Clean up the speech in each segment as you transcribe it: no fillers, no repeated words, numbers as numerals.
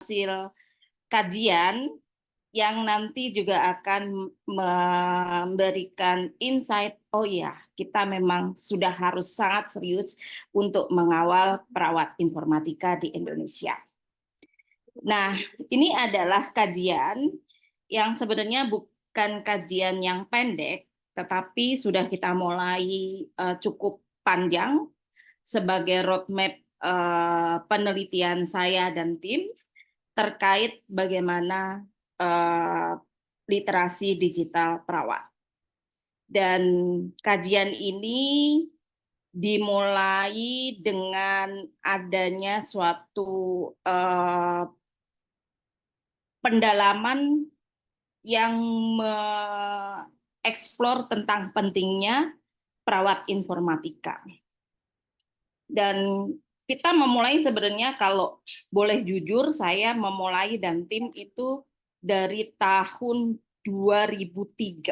hasil kajian yang nanti juga akan memberikan insight, oh ya, kita memang sudah harus sangat serius untuk mengawal perawat informatika di Indonesia. Nah, ini adalah kajian yang sebenarnya bukan kajian yang pendek, tetapi sudah kita mulai cukup panjang sebagai roadmap penelitian saya dan tim terkait bagaimana literasi digital perawat. Dan kajian ini dimulai dengan adanya suatu pendalaman yang mengeksplor tentang pentingnya perawat informatika. Dan kita memulai sebenarnya, kalau boleh jujur, saya memulai dan tim itu dari tahun 2003.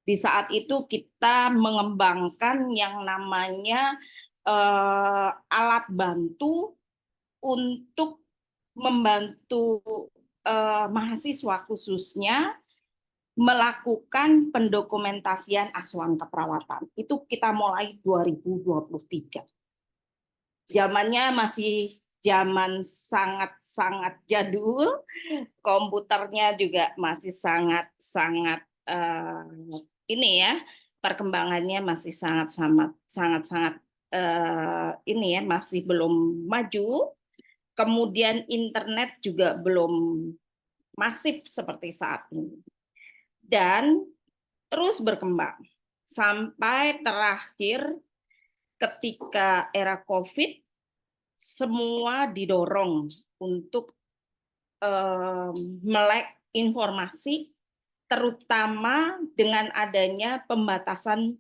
Di saat itu kita mengembangkan yang namanya alat bantu untuk membantu mahasiswa khususnya melakukan pendokumentasian asuhan keperawatan. Itu kita mulai 2023. Zamannya masih zaman sangat-sangat jadul, komputernya juga masih sangat-sangat ini ya, perkembangannya masih sangat-sangat ini ya, masih belum maju. Kemudian internet juga belum masif seperti saat ini. Dan terus berkembang sampai terakhir ketika era COVID, semua didorong untuk melek informasi, terutama dengan adanya pembatasan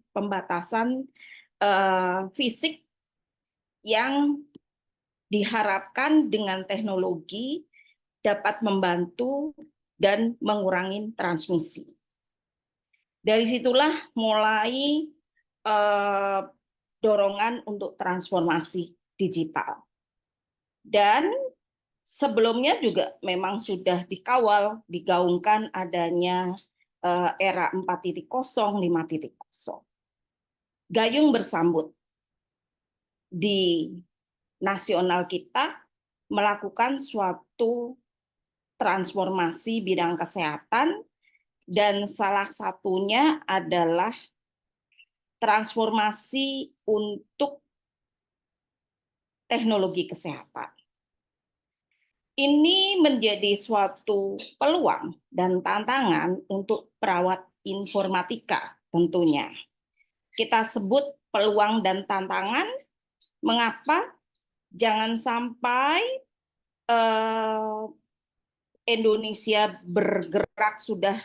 fisik yang diharapkan dengan teknologi dapat membantu dan mengurangi transmisi. Dari situlah mulai dorongan untuk transformasi digital. Dan sebelumnya juga memang sudah dikawal, digaungkan adanya era 4.0, 5.0. Gayung bersambut di nasional kita melakukan suatu transformasi bidang kesehatan, dan salah satunya adalah transformasi untuk teknologi kesehatan. Ini menjadi suatu peluang dan tantangan untuk perawat informatika tentunya. Kita sebut peluang dan tantangan. Mengapa? Jangan sampai Indonesia bergerak sudah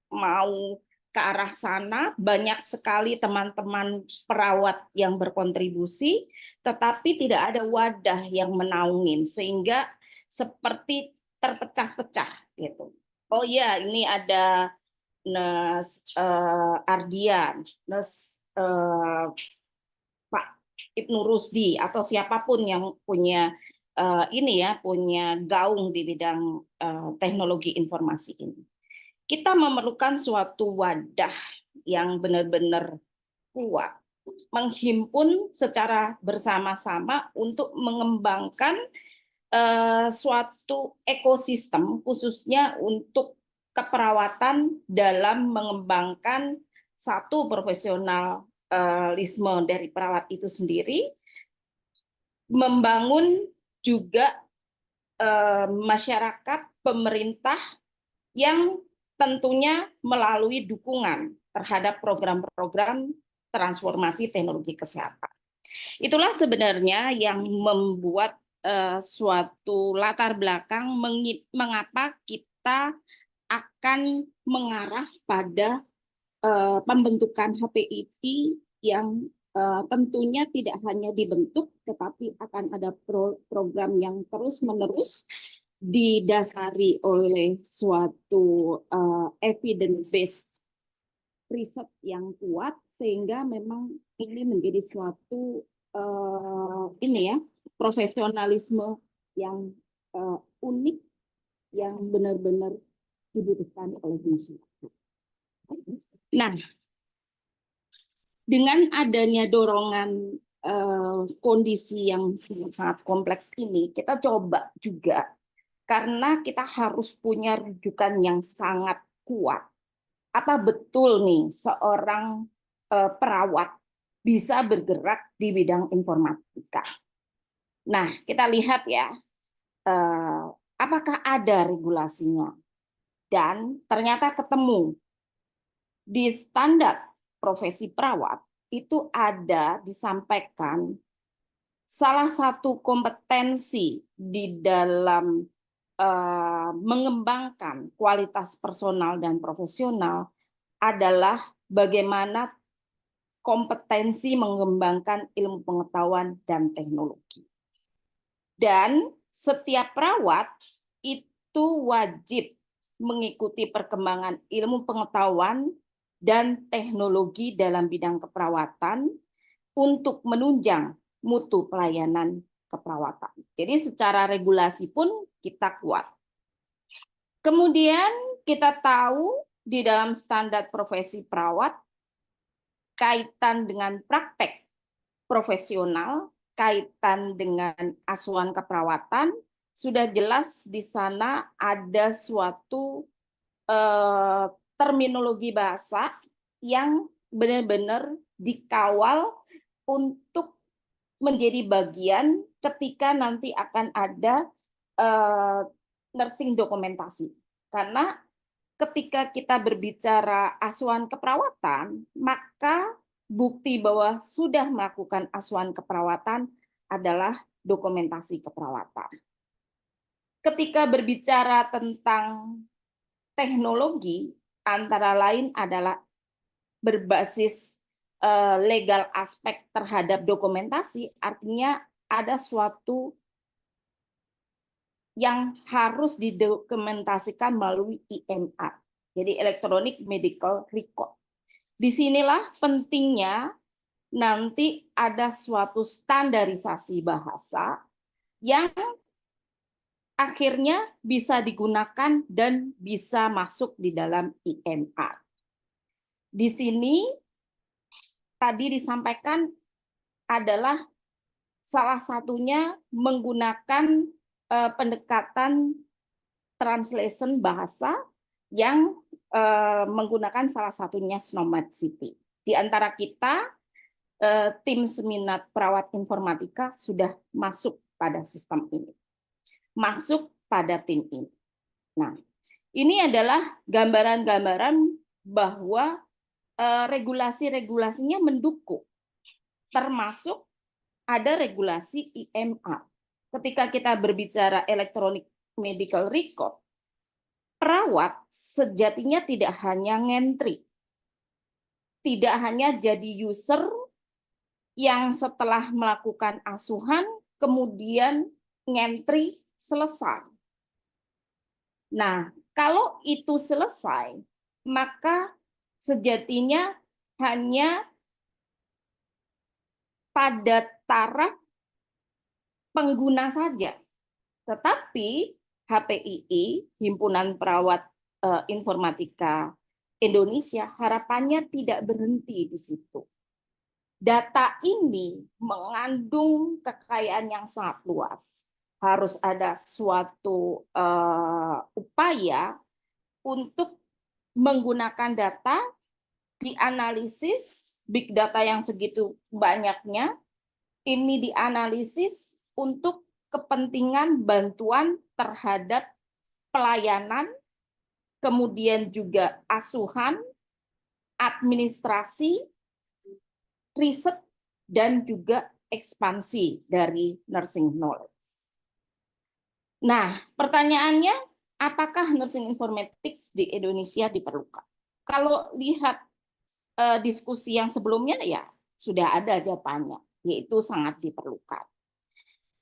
mau ke arah sana, banyak sekali teman-teman perawat yang berkontribusi, tetapi tidak ada wadah yang menaungin, sehingga seperti terpecah-pecah gitu. Oh ya, ini ada Nes Ardian, Nes Pak Ibnu Rusdi, atau siapapun yang punya ini ya, punya gaung di bidang teknologi informasi ini. Kita memerlukan suatu wadah yang benar-benar kuat, menghimpun secara bersama-sama untuk mengembangkan suatu ekosistem khususnya untuk keperawatan dalam mengembangkan satu profesionalisme dari perawat itu sendiri, membangun juga masyarakat, pemerintah yang tentunya melalui dukungan terhadap program-program transformasi teknologi kesehatan. Itulah sebenarnya yang membuat suatu latar belakang mengapa kita akan mengarah pada pembentukan HPIP yang tentunya tidak hanya dibentuk, tetapi akan ada program yang terus-menerus didasari oleh suatu evidence-based riset yang kuat, sehingga memang ini menjadi suatu ini ya, profesionalisme yang unik yang benar-benar dibutuhkan oleh masyarakat. Nah, dengan adanya dorongan kondisi yang sangat kompleks ini, kita coba juga karena kita harus punya rujukan yang sangat kuat. Apa betul nih seorang perawat bisa bergerak di bidang informatika? Nah, kita lihat ya, apakah ada regulasinya? Dan ternyata ketemu di standar profesi perawat itu ada disampaikan salah satu kompetensi di dalam mengembangkan kualitas personal dan profesional adalah bagaimana kompetensi mengembangkan ilmu pengetahuan dan teknologi. Dan setiap perawat itu wajib mengikuti perkembangan ilmu pengetahuan dan teknologi dalam bidang keperawatan untuk menunjang mutu pelayanan keperawatan. Jadi secara regulasi pun kita kuat. Kemudian kita tahu di dalam standar profesi perawat kaitan dengan praktek profesional, kaitan dengan asuhan keperawatan, sudah jelas di sana ada suatu terminologi bahasa yang benar-benar dikawal untuk menjadi bagian ketika nanti akan ada nursing dokumentasi. Karena ketika kita berbicara asuhan keperawatan, maka bukti bahwa sudah melakukan asuhan keperawatan adalah dokumentasi keperawatan. Ketika berbicara tentang teknologi, antara lain adalah berbasis legal aspek terhadap dokumentasi, artinya ada suatu yang harus didokumentasikan melalui EMR, jadi Electronic Medical Record. Disinilah pentingnya nanti ada suatu standarisasi bahasa yang akhirnya bisa digunakan dan bisa masuk di dalam EMR. Di sini tadi disampaikan adalah salah satunya menggunakan pendekatan translation bahasa yang menggunakan salah satunya Snowmed City. Di antara kita, tim seminar perawat informatika sudah masuk pada sistem ini. Masuk pada tim ini. Nah, ini adalah gambaran-gambaran bahwa regulasi-regulasinya mendukung, termasuk ada regulasi EMR. Ketika kita berbicara Electronic Medical Record, perawat sejatinya tidak hanya ngentri, tidak hanya jadi user yang setelah melakukan asuhan kemudian ngentri selesai. Nah, kalau itu selesai, maka sejatinya hanya pada taraf pengguna saja. Tetapi HPII, Himpunan Perawat Informatika Indonesia, harapannya tidak berhenti di situ. Data ini mengandung kekayaan yang sangat luas. Harus ada suatu upaya untuk menggunakan data, dianalisis, big data yang segitu banyaknya, ini dianalisis untuk kepentingan bantuan terhadap pelayanan, kemudian juga asuhan, administrasi, riset, dan juga ekspansi dari nursing knowledge. Nah, pertanyaannya, apakah nursing informatics di Indonesia diperlukan? Kalau lihat diskusi yang sebelumnya, ya sudah ada jawabannya, yaitu sangat diperlukan.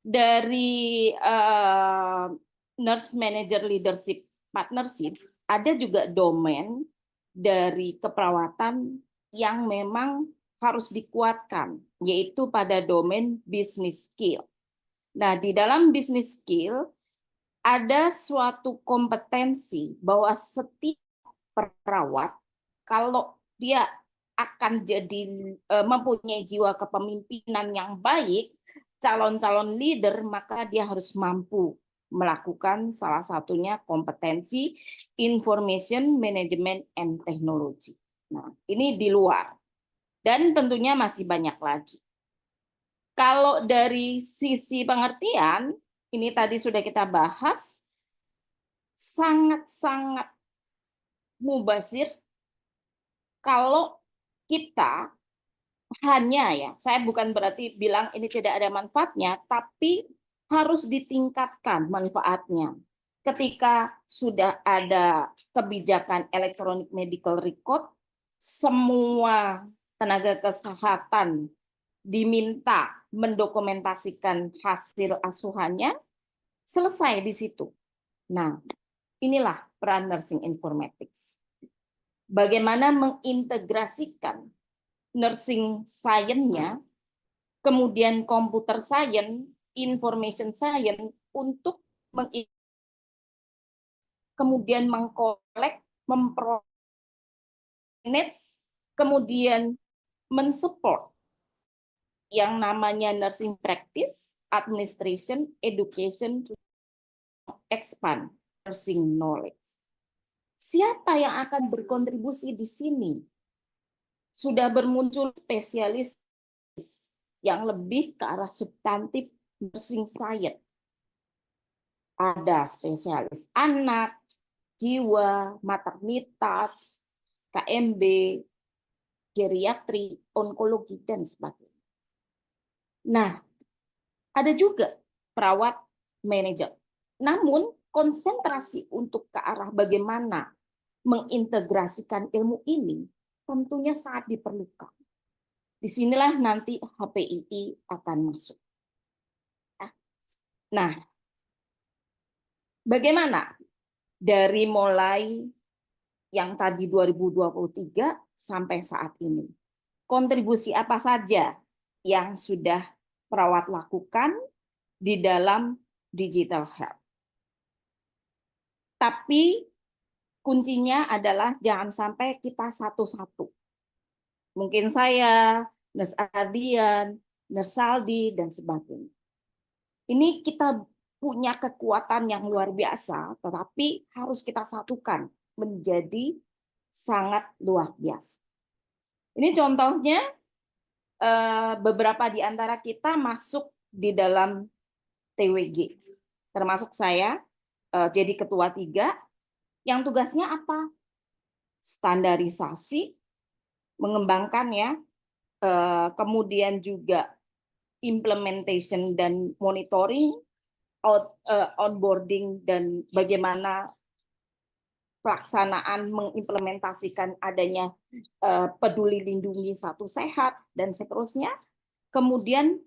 Dari Nurse Manager Leadership Partnership, ada juga domain dari keperawatan yang memang harus dikuatkan, yaitu pada domain business skill. Nah, di dalam business skill, ada suatu kompetensi bahwa setiap perawat, kalau dia akan jadi mempunyai jiwa kepemimpinan yang baik, calon-calon leader, maka dia harus mampu melakukan salah satunya kompetensi information management and technology. Nah, ini di luar. Dan tentunya masih banyak lagi. Kalau dari sisi pengertian, ini tadi sudah kita bahas, sangat-sangat mubazir kalau kita hanya, ya, saya bukan berarti bilang ini tidak ada manfaatnya, tapi harus ditingkatkan manfaatnya. Ketika sudah ada kebijakan electronic medical record, semua tenaga kesehatan diminta mendokumentasikan hasil asuhannya, selesai di situ. Nah, inilah peran nursing informatics. Bagaimana mengintegrasikan nursing science-nya, kemudian computer science, information science untuk kemudian mengkolek, memmanage, kemudian mensupport yang namanya nursing practice, administration, education, expand nursing knowledge. Siapa yang akan berkontribusi di sini? Sudah bermuncul spesialis yang lebih ke arah substantif nursing science. Ada spesialis anak, jiwa, maternitas, KMB, geriatri, onkologi, dan sebagainya. Nah, ada juga perawat manajer. Namun, konsentrasi untuk ke arah bagaimana mengintegrasikan ilmu ini tentunya sangat diperlukan. Disinilah nanti HPII akan masuk. Nah, bagaimana dari mulai yang tadi 2023 sampai saat ini? Kontribusi apa saja yang sudah perawat lakukan di dalam digital health? Tapi kuncinya adalah jangan sampai kita satu-satu. Mungkin saya, Nurse Ardian, Nurse Saldi, dan sebagainya. Ini kita punya kekuatan yang luar biasa, tetapi harus kita satukan menjadi sangat luar biasa. Ini contohnya, beberapa di antara kita masuk di dalam TWG, termasuk saya jadi ketua 3, yang tugasnya apa? Standarisasi, mengembangkan, ya, kemudian juga implementation dan monitoring, onboarding, dan bagaimana pelaksanaan mengimplementasikan adanya peduli lindungi satu sehat, dan seterusnya. Kemudian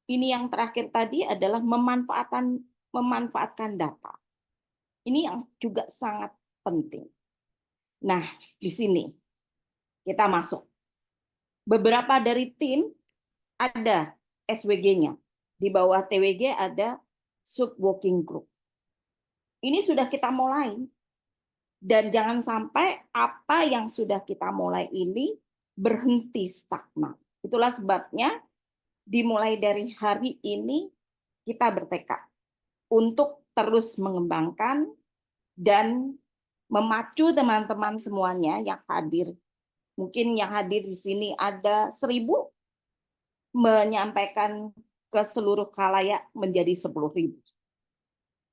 ini yang terakhir tadi adalah memanfaatkan data. Ini yang juga sangat penting. Nah, di sini kita masuk. Beberapa dari tim ada SWG-nya. Di bawah TWG ada sub working group. Ini sudah kita mulai. Dan jangan sampai apa yang sudah kita mulai ini berhenti stagnan. Itulah sebabnya dimulai dari hari ini kita bertekad untuk terus mengembangkan dan memacu teman-teman semuanya yang hadir. Mungkin yang hadir di sini ada 1.000, menyampaikan ke seluruh khalayak menjadi 10.000.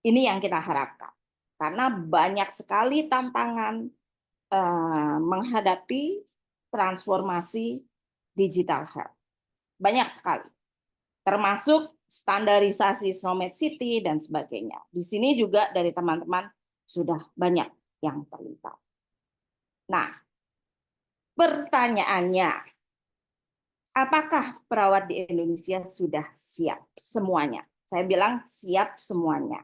Ini yang kita harapkan. Karena banyak sekali tantangan menghadapi transformasi digital health. Banyak sekali. Termasuk standarisasi Snowmed City dan sebagainya. Di sini juga dari teman-teman sudah banyak yang terlibat. Nah, pertanyaannya, apakah perawat di Indonesia sudah siap semuanya? Saya bilang siap semuanya.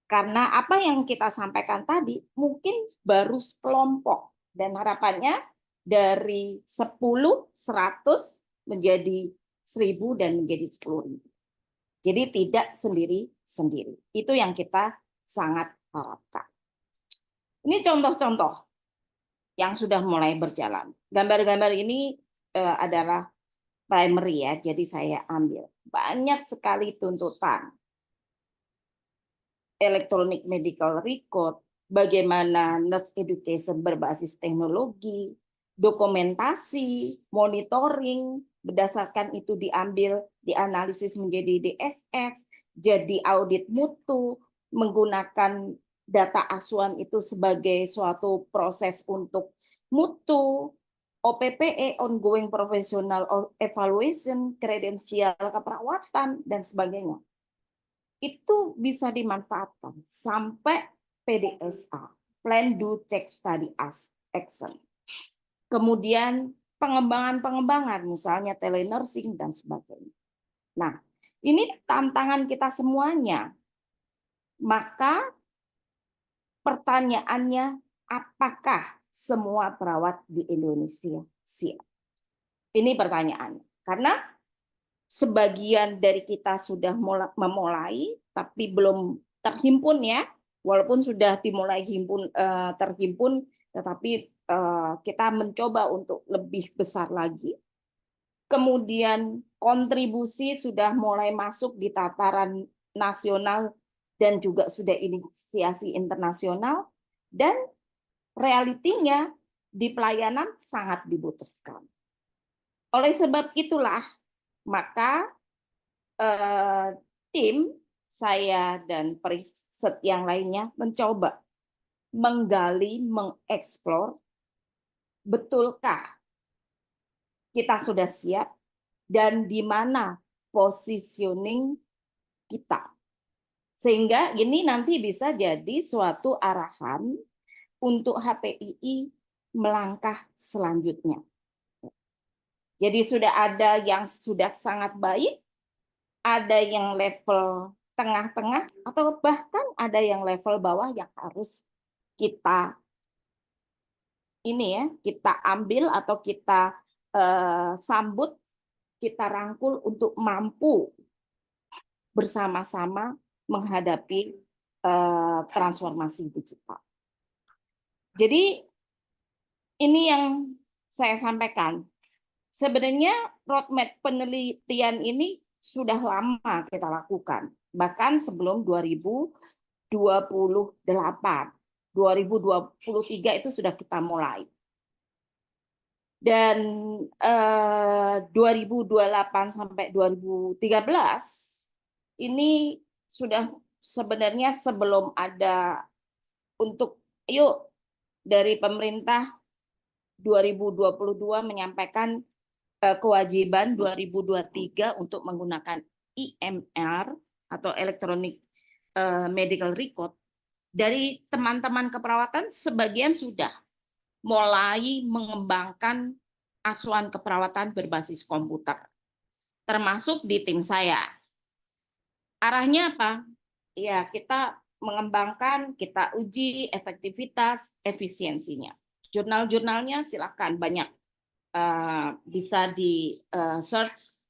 Karena apa yang kita sampaikan tadi mungkin baru sekelompok. Dan harapannya dari 10, 100 menjadi 1.000 dan menjadi 10.000. Jadi tidak sendiri-sendiri. Itu yang kita sangat harapkan. Ini contoh-contoh yang sudah mulai berjalan. Gambar-gambar ini adalah primary ya, jadi saya ambil. Banyak sekali tuntutan. Electronic medical record, bagaimana nurse education berbasis teknologi, dokumentasi, monitoring, berdasarkan itu diambil, dianalisis menjadi DSS, jadi audit mutu, menggunakan data asuhan itu sebagai suatu proses untuk mutu, OPPE, ongoing professional evaluation, kredensial keperawatan, dan sebagainya. Itu bisa dimanfaatkan sampai PDSA, Plan Do Check Study Action. Kemudian pengembangan-pengembangan, misalnya telenursing dan sebagainya. Nah, ini tantangan kita semuanya. Maka pertanyaannya, apakah semua perawat di Indonesia siap? Ini pertanyaannya. Karena sebagian dari kita sudah memulai, tapi belum terhimpun ya, walaupun sudah dimulai terhimpun, tetapi kita mencoba untuk lebih besar lagi. Kemudian kontribusi sudah mulai masuk di tataran nasional dan juga sudah inisiasi internasional, dan realitinya di pelayanan sangat dibutuhkan. Oleh sebab itulah, maka tim saya dan periset yang lainnya mencoba menggali, mengeksplor, betulkah kita sudah siap dan di mana positioning kita. Sehingga ini nanti bisa jadi suatu arahan untuk HPII melangkah selanjutnya. Jadi sudah ada yang sudah sangat baik, ada yang level tengah-tengah, atau bahkan ada yang level bawah yang harus kita kita ambil atau kita sambut, kita rangkul untuk mampu bersama-sama menghadapi transformasi digital. Jadi ini yang saya sampaikan. Sebenarnya roadmap penelitian ini sudah lama kita lakukan, bahkan sebelum 2028. 2023 itu sudah kita mulai. Dan 2028 sampai 2013 ini sudah sebenarnya sebelum ada untuk dari pemerintah 2022 menyampaikan kewajiban 2023 untuk menggunakan EMR atau Electronic Medical Record. Dari teman-teman keperawatan sebagian sudah mulai mengembangkan asuhan keperawatan berbasis komputer, termasuk di tim saya. Arahnya apa? Ya, kita mengembangkan, kita uji efektivitas, efisiensinya. Jurnal-jurnalnya silakan banyak, bisa di search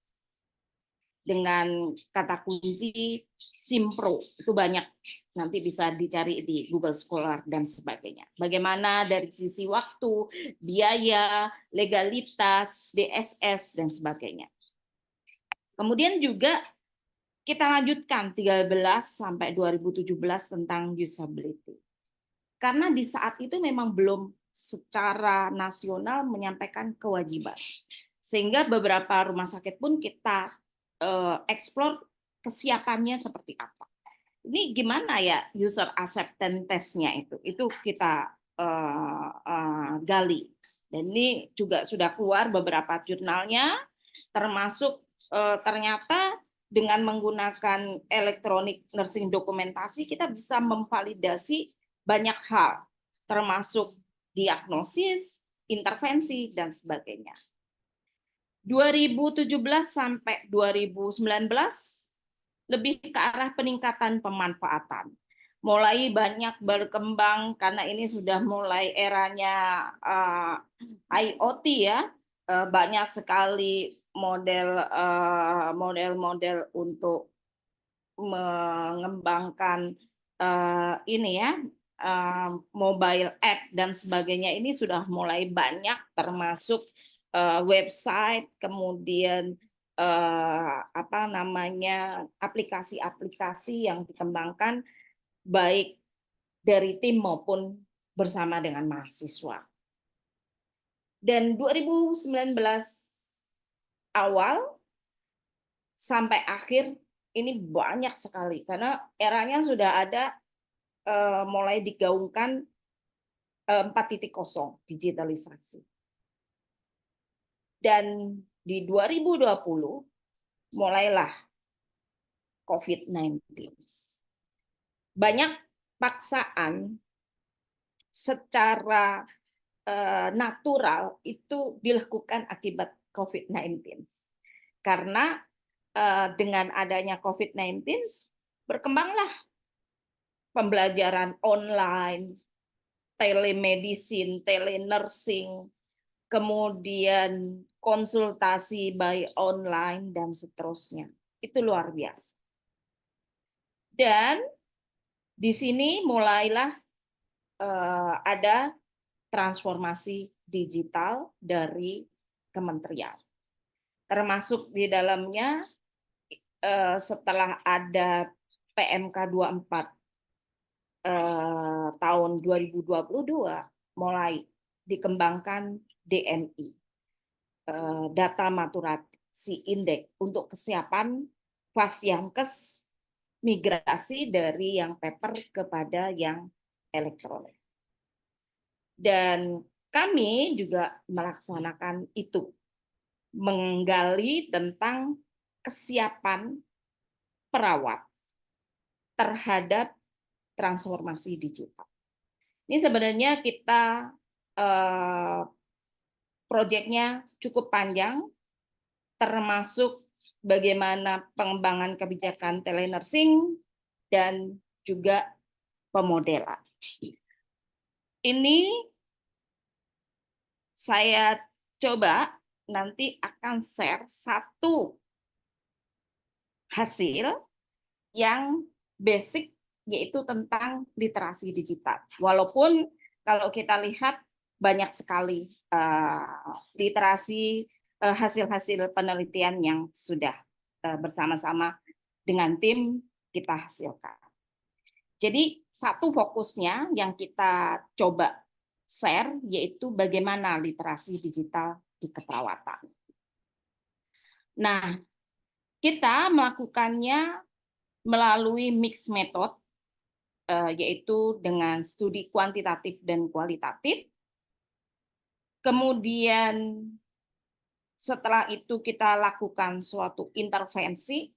dengan kata kunci Simpro, itu banyak, nanti bisa dicari di Google Scholar dan sebagainya. Bagaimana dari sisi waktu, biaya, legalitas, DSS dan sebagainya. Kemudian juga kita lanjutkan 13 sampai 2017 tentang usability. Karena di saat itu memang belum secara nasional menyampaikan kewajiban. Sehingga beberapa rumah sakit pun kita explore kesiapannya seperti apa. Ini gimana ya user acceptance test-nya itu kita gali. Dan ini juga sudah keluar beberapa jurnalnya, termasuk ternyata dengan menggunakan elektronik nursing dokumentasi kita bisa memvalidasi banyak hal, termasuk diagnosis, intervensi dan sebagainya. 2017 sampai 2019 lebih ke arah peningkatan pemanfaatan. Mulai banyak berkembang karena ini sudah mulai eranya IoT ya. Banyak sekali model-model untuk mengembangkan ini ya, mobile app dan sebagainya ini sudah mulai banyak, termasuk website, kemudian apa namanya, aplikasi-aplikasi yang dikembangkan baik dari tim maupun bersama dengan mahasiswa. Dan 2019 awal sampai akhir ini banyak sekali, karena eranya sudah ada mulai digaungkan 4.0 digitalisasi. Dan di 2020 mulailah COVID-19. Banyak paksaan secara natural itu dilakukan akibat COVID-19. Karena dengan adanya COVID-19 berkembanglah pembelajaran online, telemedicine, telenursing, kemudian konsultasi by online, dan seterusnya. Itu luar biasa. Dan di sini mulailah ada transformasi digital dari kementerian. Termasuk di dalamnya setelah ada PMK 24 tahun 2022 mulai dikembangkan DMI, data maturasi indeks untuk kesiapan Fasyankes migrasi dari yang paper kepada yang elektronik. Dan kami juga melaksanakan itu, menggali tentang kesiapan perawat terhadap transformasi digital. Ini sebenarnya kita proyeknya cukup panjang, termasuk bagaimana pengembangan kebijakan telenursing dan juga pemodelan. Ini saya coba nanti akan share satu hasil yang basic, yaitu tentang literasi digital. Walaupun kalau kita lihat banyak sekali literasi hasil-hasil penelitian yang sudah bersama-sama dengan tim kita hasilkan. Jadi satu fokusnya yang kita coba share yaitu bagaimana literasi digital di keperawatan. Nah, kita melakukannya melalui mix method, yaitu dengan studi kuantitatif dan kualitatif. Kemudian setelah itu kita lakukan suatu intervensi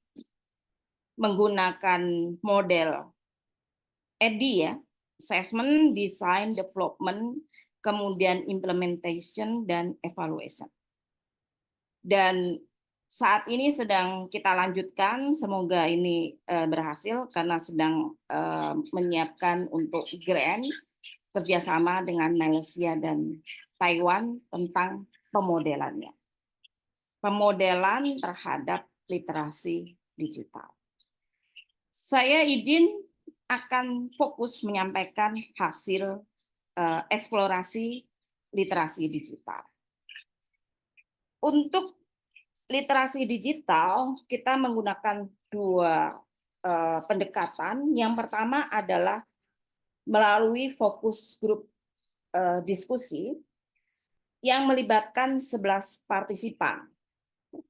menggunakan model EDI ya, assessment, design, development, kemudian implementation dan evaluation. Dan saat ini sedang kita lanjutkan, semoga ini berhasil karena sedang menyiapkan untuk grant kerjasama dengan Malaysia dan Taiwan tentang pemodelannya. Pemodelan terhadap literasi digital. Saya izin akan fokus menyampaikan hasil eksplorasi literasi digital. Untuk literasi digital, kita menggunakan dua pendekatan. Yang pertama adalah melalui fokus grup diskusi yang melibatkan 11 partisipan.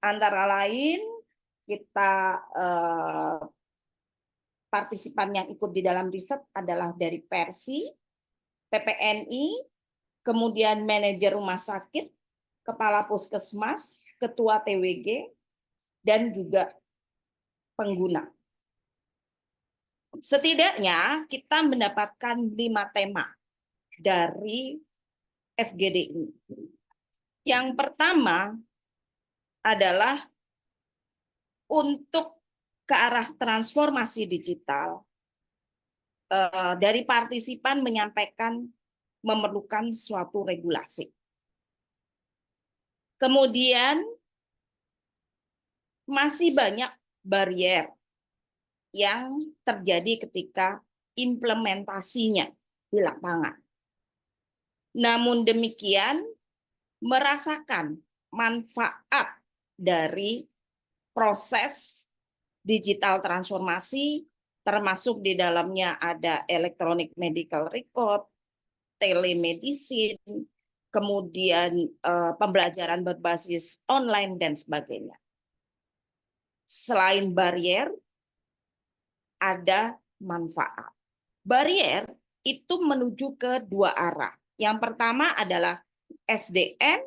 Antara lain, kita partisipan yang ikut di dalam riset adalah dari Persi, PPNI, kemudian manajer rumah sakit, kepala puskesmas, ketua TWG, dan juga pengguna. Setidaknya kita mendapatkan 5 tema dari FGD ini. Yang pertama adalah untuk ke arah transformasi digital, dari partisipan menyampaikan memerlukan suatu regulasi. Kemudian masih banyak barrier yang terjadi ketika implementasinya di lapangan. Namun demikian, merasakan manfaat dari proses digital transformasi, termasuk di dalamnya ada electronic medical record, telemedicine, kemudian pembelajaran berbasis online, dan sebagainya. Selain barier, ada manfaat. Barier itu menuju ke dua arah. Yang pertama adalah SDM,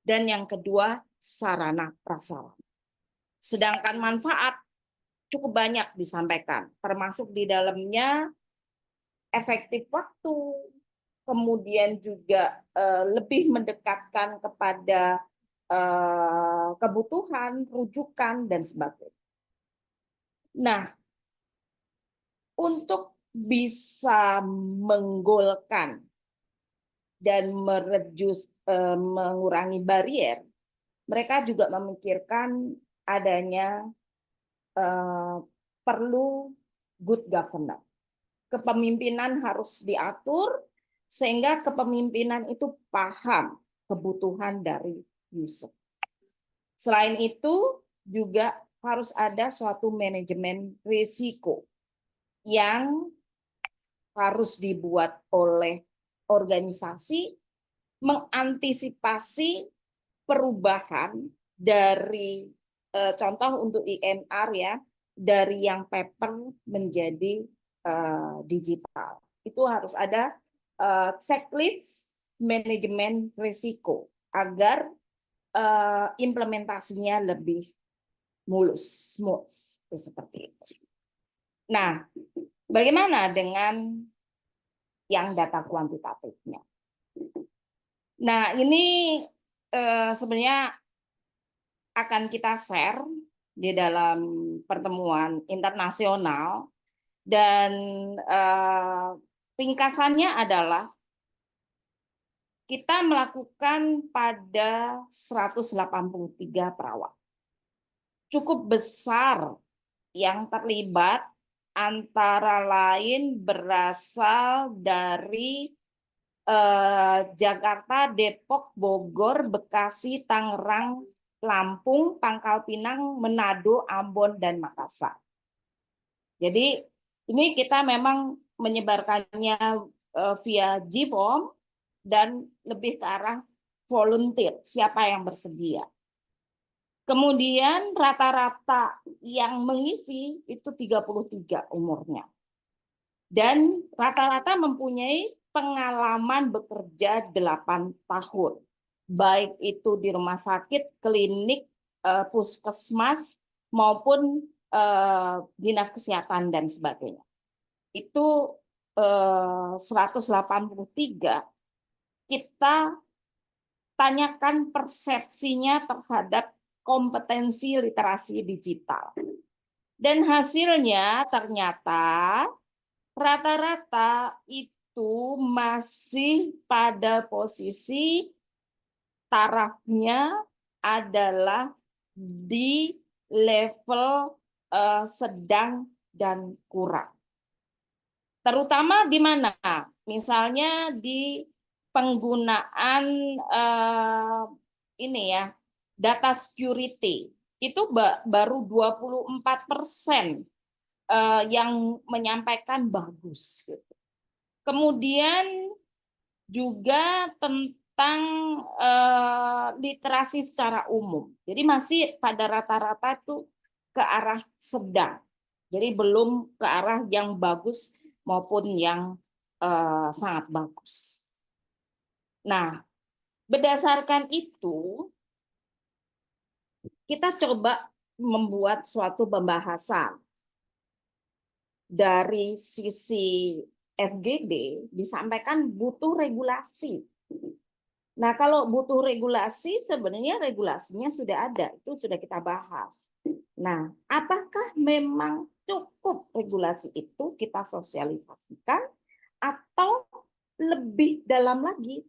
dan yang kedua sarana prasarana. Sedangkan manfaat cukup banyak disampaikan, termasuk di dalamnya efektif waktu, kemudian juga lebih mendekatkan kepada kebutuhan, rujukan, dan sebagainya. Nah, untuk bisa menggolkan dan mengurangi barier, mereka juga memikirkan adanya perlu good governance. Kepemimpinan harus diatur sehingga kepemimpinan itu paham kebutuhan dari user. Selain itu juga harus ada suatu manajemen risiko yang harus dibuat oleh organisasi mengantisipasi perubahan dari contoh untuk IMR ya, dari yang paper menjadi digital. Itu harus ada checklist manajemen risiko agar implementasinya lebih mulus, smooth, itu seperti itu. Nah, bagaimana dengan yang data kuantitatifnya? Nah, ini sebenarnya akan kita share di dalam pertemuan internasional, dan ringkasannya adalah kita melakukan pada 183 perawat. Cukup besar yang terlibat, antara lain berasal dari Jakarta, Depok, Bogor, Bekasi, Tangerang, Lampung, Pangkal Pinang, Manado, Ambon, dan Makassar. Jadi ini kita memang menyebarkannya via JIPOM dan lebih ke arah volunteer, siapa yang bersedia. Kemudian rata-rata yang mengisi itu 33 umurnya. Dan rata-rata mempunyai pengalaman bekerja 8 tahun. Baik itu di rumah sakit, klinik, puskesmas, maupun dinas kesehatan dan sebagainya. Itu 183 kita tanyakan persepsinya terhadap kompetensi literasi digital. Dan hasilnya ternyata rata-rata itu masih pada posisi tarafnya adalah di level sedang dan kurang. Terutama di mana? Misalnya di penggunaan ini ya, data security itu baru 24% yang menyampaikan bagus. Kemudian juga tentang literasi secara umum. Jadi masih pada rata-rata itu ke arah sedang. Jadi belum ke arah yang bagus maupun yang sangat bagus. Nah, berdasarkan itu, kita coba membuat suatu pembahasan. Dari sisi FGD disampaikan butuh regulasi. Nah, kalau butuh regulasi, sebenarnya regulasinya sudah ada, itu sudah kita bahas. Nah, apakah memang cukup regulasi itu kita sosialisasikan, atau lebih dalam lagi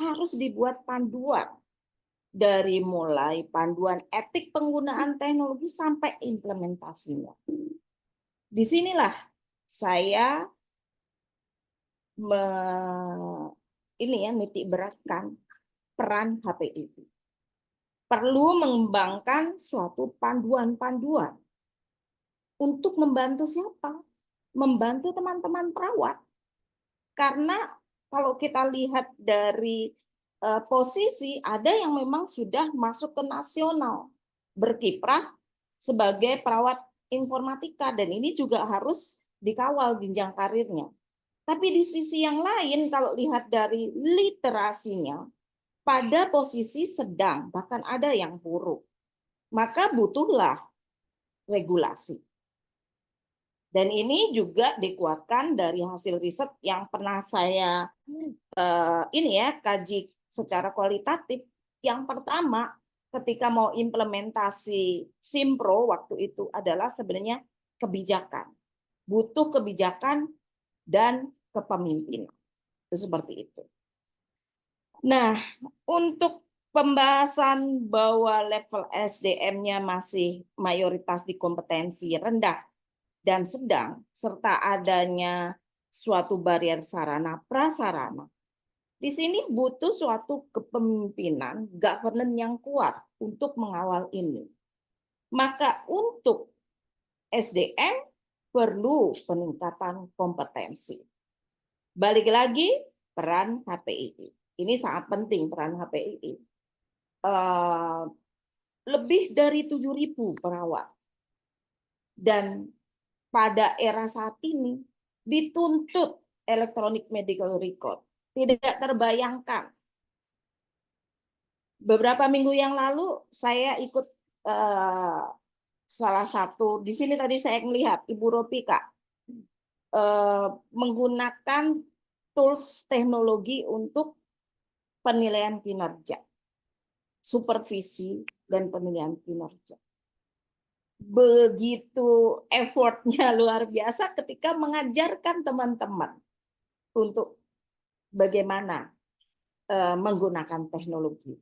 harus dibuat panduan, dari mulai panduan etik penggunaan teknologi sampai implementasinya. Disinilah saya nitik beratkan peran HPI. Perlu mengembangkan suatu panduan-panduan untuk membantu siapa? Membantu teman-teman perawat. Karena kalau kita lihat dari posisi, ada yang memang sudah masuk ke nasional, berkiprah sebagai perawat informatika, dan ini juga harus dikawal jenjang karirnya. Tapi di sisi yang lain, kalau lihat dari literasinya, pada posisi sedang, bahkan ada yang buruk, maka butuhlah regulasi. Dan ini juga dikuatkan dari hasil riset yang pernah saya kaji secara kualitatif. Yang pertama, ketika mau implementasi Simpro waktu itu adalah sebenarnya kebijakan. Butuh kebijakan dan kepemimpinan. Itu seperti itu. Nah, untuk pembahasan bahwa level SDM-nya masih mayoritas di kompetensi rendah dan sedang, serta adanya suatu barrier sarana prasarana, di sini butuh suatu kepemimpinan, governance yang kuat untuk mengawal ini. Maka untuk SDM perlu peningkatan kompetensi. Balik lagi, peran HPI. Ini sangat penting peran HPI. Lebih dari 7.000 perawat. Dan pada era saat ini dituntut electronic medical record. Tidak terbayangkan. Beberapa minggu yang lalu saya ikut salah satu, di sini tadi saya melihat Ibu Ropika menggunakan tools teknologi untuk penilaian kinerja, supervisi dan penilaian kinerja. Begitu effortnya luar biasa ketika mengajarkan teman-teman untuk bagaimana menggunakan teknologi.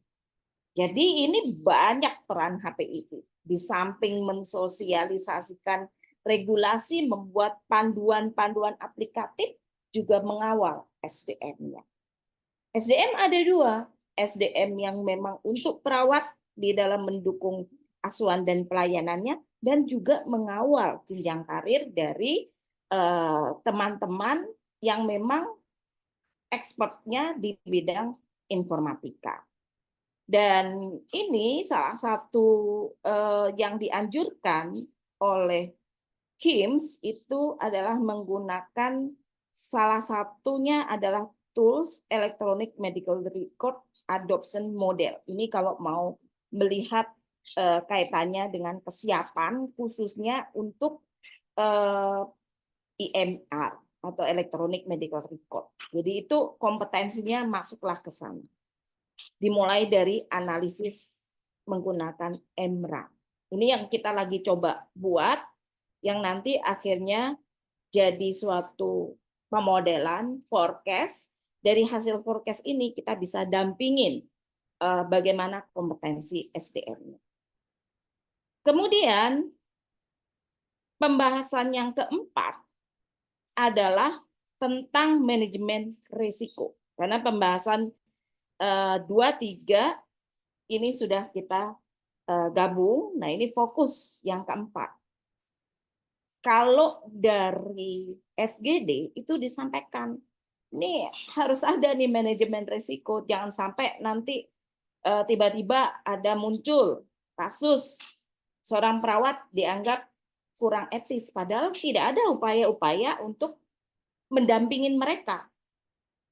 Jadi ini banyak peran HPI. Di samping mensosialisasikan regulasi, membuat panduan-panduan aplikatif, juga mengawal SDM-nya. SDM ada dua, SDM yang memang untuk perawat di dalam mendukung asuhan dan pelayanannya, dan juga mengawal jenjang karir dari teman-teman yang memang expertnya di bidang informatika. Dan ini salah satu yang dianjurkan oleh HIMSS itu adalah menggunakan salah satunya adalah tools Electronic Medical Record Adoption Model. Ini kalau mau melihat kaitannya dengan kesiapan khususnya untuk EMR atau Electronic Medical Record. Jadi itu kompetensinya masuklah ke sana. Dimulai dari analisis menggunakan EMRA. Ini yang kita lagi coba buat, yang nanti akhirnya jadi suatu pemodelan forecast. Dari hasil forecast ini kita bisa dampingin bagaimana kompetensi SDM-nya. Kemudian pembahasan yang keempat adalah tentang manajemen risiko. Karena pembahasan 2, 3 ini sudah kita gabung. Nah, ini fokus yang keempat. Kalau dari FGD itu disampaikan, ini harus ada nih manajemen risiko. Jangan sampai nanti tiba-tiba ada muncul kasus seorang perawat dianggap kurang etis, padahal tidak ada upaya-upaya untuk mendampingin mereka.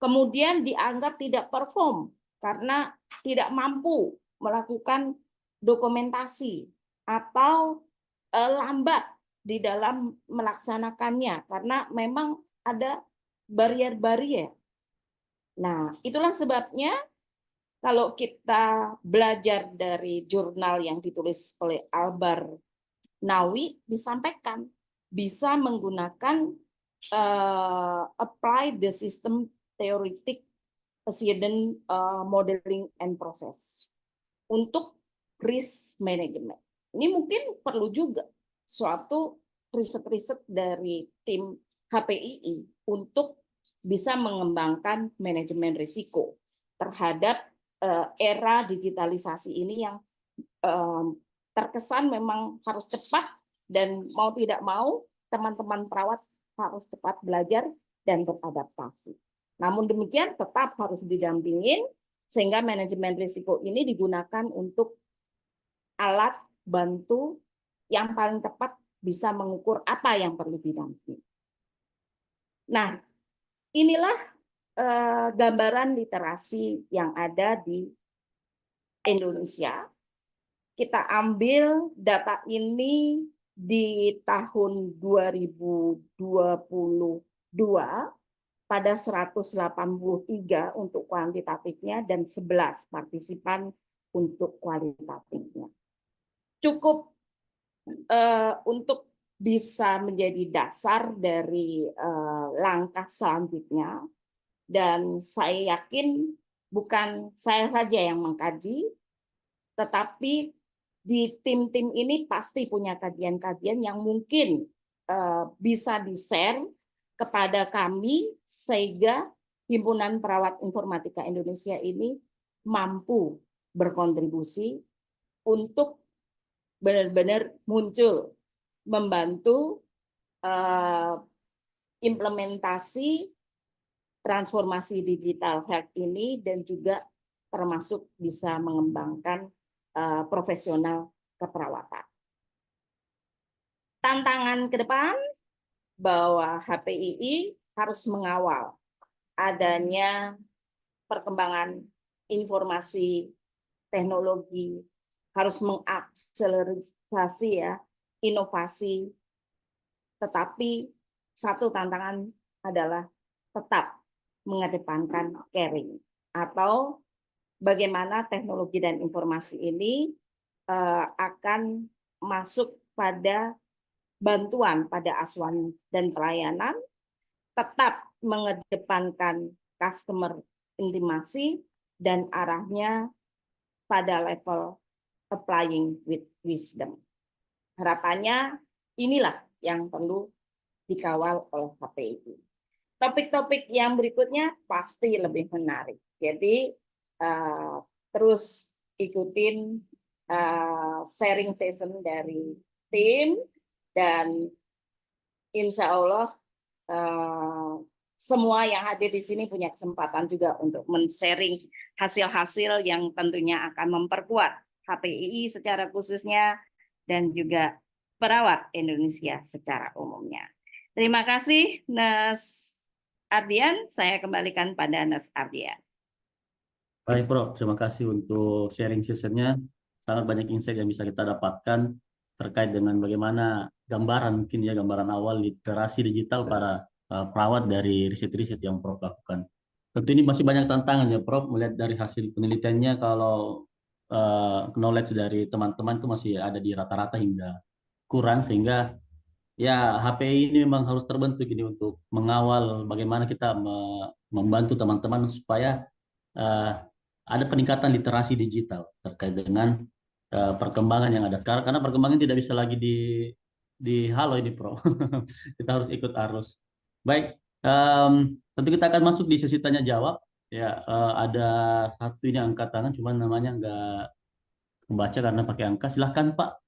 Kemudian dianggap tidak perform karena tidak mampu melakukan dokumentasi atau lambat di dalam melaksanakannya karena memang ada barrier-barrier. Nah, itulah sebabnya kalau kita belajar dari jurnal yang ditulis oleh Albar Nawi disampaikan bisa menggunakan apply the system theoretic accident modeling and process untuk risk management. Ini mungkin perlu juga suatu riset-riset dari tim HPII untuk bisa mengembangkan manajemen risiko terhadap era digitalisasi ini yang terkesan memang harus cepat, dan mau tidak mau teman-teman perawat harus cepat belajar dan beradaptasi. Namun demikian tetap harus didampingin sehingga manajemen risiko ini digunakan untuk alat bantu yang paling tepat bisa mengukur apa yang perlu didampingi. Nah, inilah gambaran literasi yang ada di Indonesia. Kita ambil data ini di tahun 2022 pada 183 untuk kuantitatifnya dan 11 partisipan untuk kualitatifnya. Cukup untuk bisa menjadi dasar dari langkah selanjutnya, dan saya yakin bukan saya saja yang mengkaji, tetapi di tim-tim ini pasti punya kajian-kajian yang mungkin bisa di-share kepada kami sehingga Himpunan Perawat Informatika Indonesia ini mampu berkontribusi untuk benar-benar muncul, membantu implementasi transformasi digital health ini, dan juga termasuk bisa mengembangkan profesional keperawatan. Tantangan ke depan bahwa HPII harus mengawal adanya perkembangan informasi teknologi, harus mengakselerasi ya inovasi, tetapi satu tantangan adalah tetap mengedepankan caring, atau bagaimana teknologi dan informasi ini akan masuk pada bantuan pada asuhan dan pelayanan, tetap mengedepankan customer intimacy dan arahnya pada level applying with wisdom. Harapannya inilah yang perlu dikawal oleh HPII. Topik-topik yang berikutnya pasti lebih menarik. Jadi terus ikutin sharing session dari tim, dan insya Allah semua yang hadir di sini punya kesempatan juga untuk men-sharing hasil-hasil yang tentunya akan memperkuat HPII secara khususnya dan juga perawat Indonesia secara umumnya. Terima kasih, Nas Ardian. Saya kembalikan pada Nas Ardian. Baik, Bro. Terima kasih untuk sharing sessionnya. Sangat banyak insight yang bisa kita dapatkan terkait dengan bagaimana gambaran, mungkin ya gambaran awal literasi digital para perawat dari riset-riset yang Prof lakukan. Tentu ini masih banyak tantangan ya, Prof. Melihat dari hasil penelitiannya, kalau knowledge dari teman-teman itu masih ada di rata-rata hingga kurang, sehingga ya HPI ini memang harus terbentuk ini untuk mengawal bagaimana kita membantu teman-teman supaya ada peningkatan literasi digital terkait dengan perkembangan yang ada sekarang, karena perkembangan tidak bisa lagi di halo ini, Pro. Kita harus ikut arus. Baik, tentu kita akan masuk di sesi tanya jawab. Ya, ada satu ini angkat tangan, cuman namanya nggak membaca karena pakai angka. Silahkan, Pak.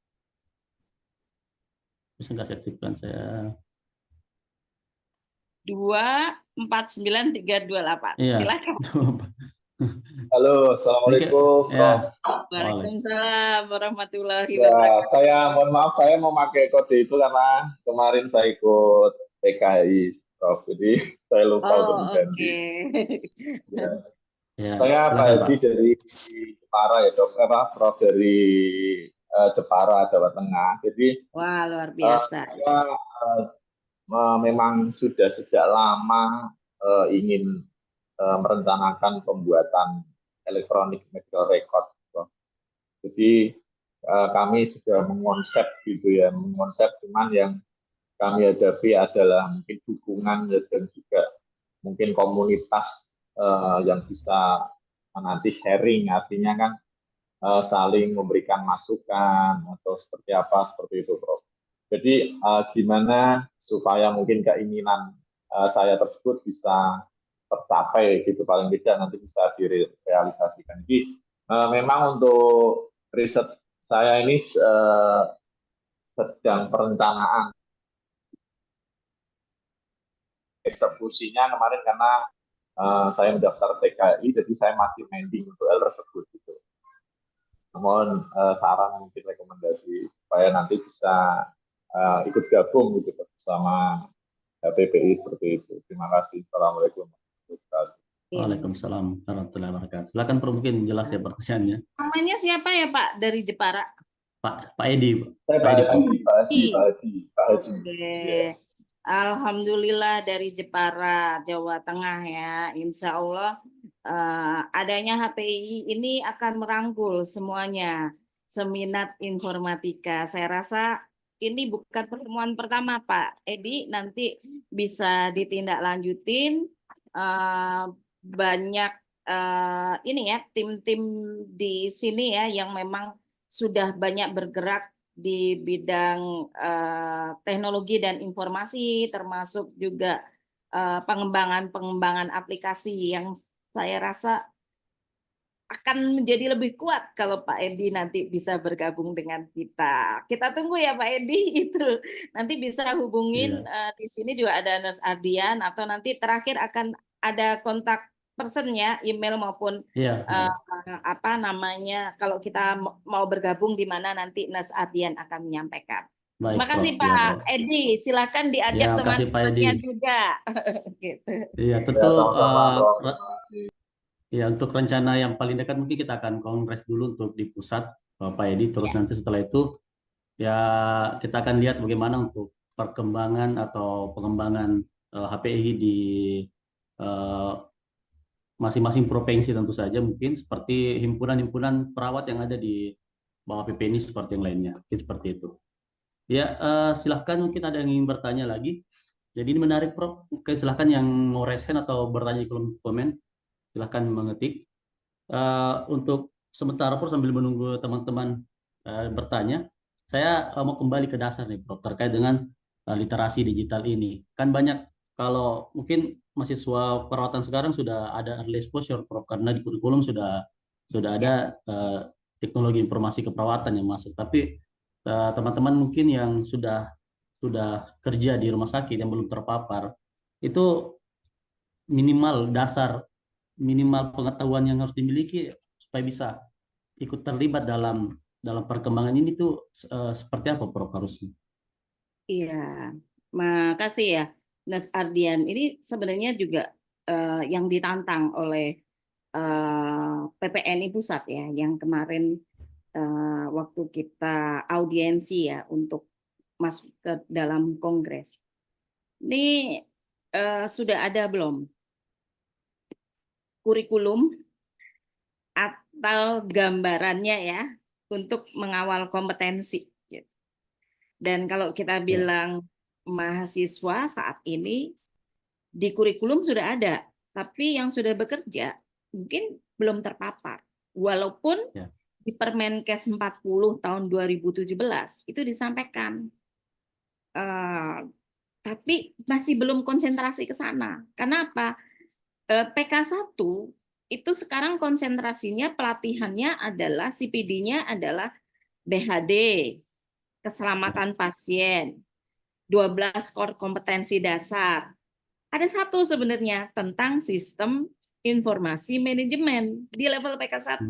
Bisa nggak saya aktifkan saya? 249328. Iya. Silakan. Halo, assalamualaikum, Prof. Ya. Waalaikumsalam warahmatullahi Ya, wabarakatuh. saya mohon maaf, saya memakai kode itu karena kemarin saya ikut PKI, Prof. Jadi saya lupa untuk mengganti. Ya. Ya, Saya Pak silakan, Hadi Pak. dari Jepara ya, Dok. Prof dari Jepara, Jawa Tengah. Jadi Wah, luar biasa. saya memang sudah sejak lama ingin merencanakan pembuatan elektronik medical record. Jadi kami sudah mengonsep gitu ya, mengonsep, cuman yang kami hadapi adalah mungkin dukungan dan juga mungkin komunitas yang bisa nanti sharing, artinya kan saling memberikan masukan atau seperti apa, seperti itu, Prof. Jadi gimana supaya mungkin keinginan saya tersebut bisa tercapai gitu, paling tidak nanti bisa direalisasikan. Jadi memang untuk riset saya ini sedang perencanaan, eksekusinya kemarin karena saya mendaftar TKI, jadi saya masih mending untuk hal tersebut gitu. Namun saran mungkin rekomendasi supaya nanti bisa ikut gabung gitu bersama PPI seperti itu. Terima kasih. Assalamualaikum warahmatullahi wabarakatuh. Waalaikumsalam warahmatullahi wabarakatuh. Silakan Prof, mungkin jelas ya pertanyaannya. Namanya siapa ya Pak dari Jepara? Pak Edi, Saya Pak Edi, Prof. Pak Haji. Oke. Alhamdulillah dari Jepara, Jawa Tengah ya. Insya Allah adanya HPI ini akan merangkul semuanya. Seminat informatika. Saya rasa ini bukan pertemuan pertama Pak Edi, nanti bisa ditindaklanjutin. Banyak ini ya tim-tim di sini ya yang memang sudah banyak bergerak di bidang teknologi dan informasi, termasuk juga pengembangan aplikasi yang saya rasa akan menjadi lebih kuat kalau Pak Edi nanti bisa bergabung dengan kita. Kita tunggu ya Pak Edi itu. Nanti bisa hubungin di sini juga ada Nurse Ardian atau nanti terakhir akan ada kontak personnya, email maupun apa namanya kalau kita mau bergabung di mana nanti Nurse Ardian akan menyampaikan. Baik, Terima kasih Prof. Pak Edi, silakan diajak teman-temannya juga. Gitu. Iya, tentu. Sama-sama, Ya, untuk rencana yang paling dekat mungkin kita akan kongres dulu untuk di pusat, Pak Edi. Terus nanti setelah itu ya kita akan lihat bagaimana untuk perkembangan atau pengembangan HPI di masing-masing provinsi tentu saja, mungkin seperti himpunan-himpunan perawat yang ada di bawah PPNI seperti yang lainnya, mungkin seperti itu. Ya, silahkan mungkin ada yang ingin bertanya lagi. Jadi ini menarik, Prof. Oke, silahkan yang mau resen atau bertanya di kolom komen, silahkan mengetik. Untuk sementara Prof, sambil menunggu teman-teman bertanya, saya mau kembali ke dasar nih, Prof, terkait dengan literasi digital ini. Kan banyak, kalau mungkin mahasiswa perawatan sekarang sudah ada early exposure, Prof, karena di kurikulum sudah ada teknologi informasi keperawatan yang masuk. Tapi teman-teman mungkin yang sudah kerja di rumah sakit yang belum terpapar, itu minimal pengetahuan yang harus dimiliki supaya bisa ikut terlibat dalam perkembangan ini tuh seperti apa, Prof, harusnya? Iya, makasih ya, Nes Ardian. Ini sebenarnya juga yang ditantang oleh PPNI Pusat ya, yang kemarin waktu kita audiensi ya untuk masuk ke dalam kongres. Ini sudah ada belum kurikulum atau gambarannya ya untuk mengawal kompetensi? Dan kalau kita bilang mahasiswa saat ini di kurikulum sudah ada, tapi yang sudah bekerja mungkin belum terpapar. Walaupun di Permenkes 40 tahun 2017 itu disampaikan, tapi masih belum konsentrasi ke sana. Kenapa? PK1 itu sekarang konsentrasinya pelatihannya adalah CPD-nya adalah BHD, keselamatan pasien, 12 core kompetensi dasar. Ada satu sebenarnya tentang sistem informasi manajemen di level PK1.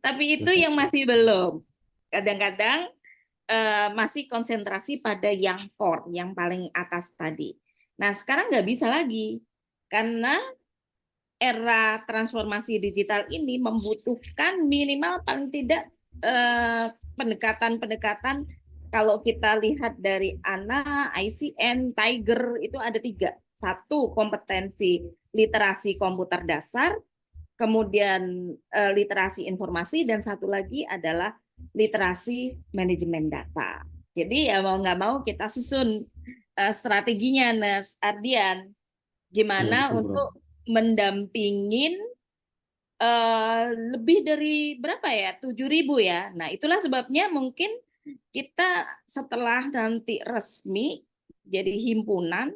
Tapi itu yang masih belum. Kadang-kadang masih konsentrasi pada yang core, yang paling atas tadi. Nah, sekarang nggak bisa lagi. Karena era transformasi digital ini membutuhkan minimal paling tidak pendekatan-pendekatan. Kalau kita lihat dari ANA, ICN, Tiger, itu ada 3. 1, kompetensi literasi komputer dasar, kemudian literasi informasi, dan satu lagi adalah literasi manajemen data. Jadi ya mau nggak mau kita susun strateginya, Nes Ardian, gimana untuk mendampingin lebih dari berapa ya, 7.000 ya. Nah itulah sebabnya mungkin kita setelah nanti resmi jadi himpunan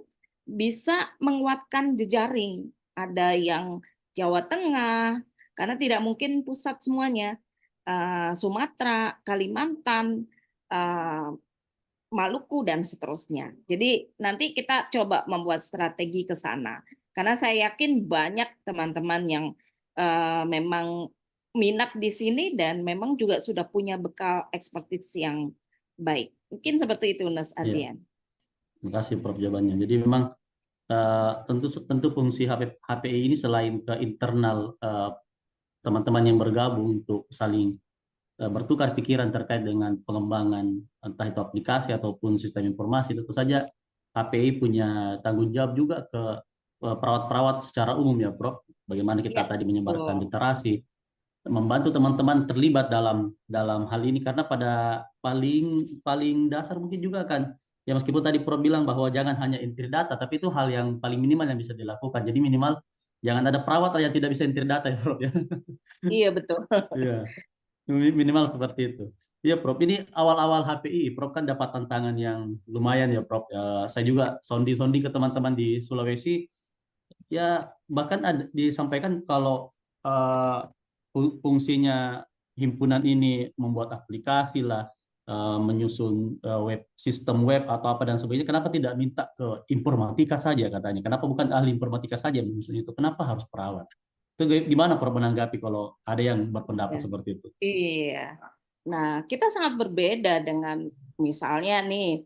bisa menguatkan jejaring. Ada yang Jawa Tengah, karena tidak mungkin pusat semuanya. Sumatera, Kalimantan, Maluku, dan seterusnya. Jadi nanti kita coba membuat strategi ke sana. Karena saya yakin banyak teman-teman yang memang minat di sini dan memang juga sudah punya bekal expertise yang baik. Mungkin seperti itu, Mas Ardian. Terima kasih Prof jawabannya. Jadi memang tentu fungsi HPI ini selain ke internal teman-teman yang bergabung untuk saling bertukar pikiran terkait dengan pengembangan entah itu aplikasi ataupun sistem informasi, tentu saja HPI punya tanggung jawab juga ke perawat-perawat secara umum ya Prof. Bagaimana kita tadi menyebarkan literasi, membantu teman-teman terlibat dalam hal ini, karena pada paling dasar mungkin juga kan ya, meskipun tadi Prof bilang bahwa jangan hanya entry data, tapi itu hal yang paling minimal yang bisa dilakukan. Jadi minimal jangan ada perawat yang tidak bisa entry data ya Prof ya. Iya betul. Iya, minimal seperti itu. Iya Prof, ini awal-awal HPI, Prof kan dapat tantangan yang lumayan ya Prof. Saya juga sondi-sondi ke teman-teman di Sulawesi, ya bahkan disampaikan kalau fungsinya himpunan ini membuat aplikasi lah, menyusun sistem web atau apa dan sebagainya. Kenapa tidak minta ke informatika saja katanya? Kenapa bukan ahli informatika saja menyusun itu? Kenapa harus perawat? Itu gimana Prof menanggapi kalau ada yang berpendapat seperti itu? Iya. Nah, kita sangat berbeda dengan misalnya nih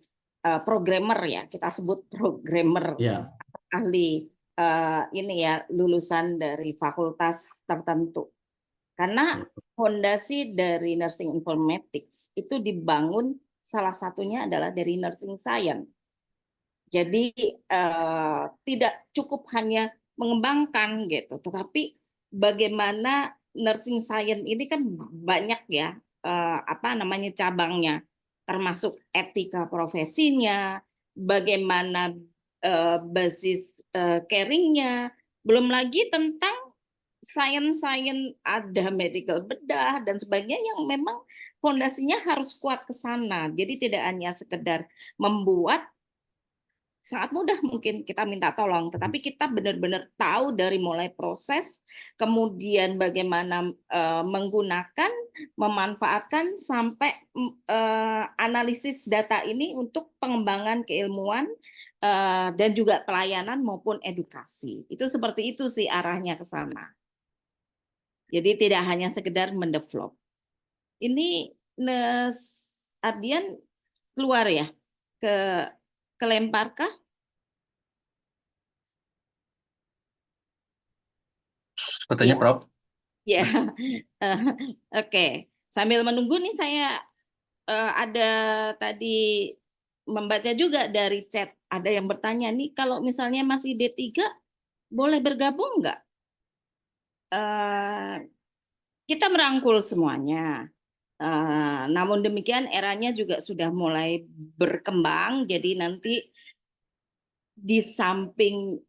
programmer ya, kita sebut programmer, ahli ini ya, lulusan dari fakultas tertentu. Karena fondasi dari nursing informatics itu dibangun salah satunya adalah dari nursing science. Jadi tidak cukup hanya mengembangkan gitu, tetapi bagaimana nursing science ini kan banyak ya cabangnya, termasuk etika profesinya, bagaimana basis caringnya, belum lagi tentang sains ada medical bedah dan sebagainya yang memang fondasinya harus kuat ke sana. Jadi tidak hanya sekedar membuat, sangat mudah mungkin kita minta tolong, tetapi kita benar-benar tahu dari mulai proses, kemudian bagaimana menggunakan, memanfaatkan, sampai analisis data ini untuk pengembangan keilmuan dan juga pelayanan maupun edukasi. Itu seperti itu sih arahnya ke sana. Jadi tidak hanya sekedar mendevelop. Ini Ardian keluar ya, kelemparkah? Katanya Prof. Ya, oke. Sambil menunggu nih saya ada tadi membaca juga dari chat, ada yang bertanya nih, kalau misalnya masih D3 boleh bergabung nggak? Kita merangkul semuanya. Namun demikian eranya juga sudah mulai berkembang, jadi nanti di samping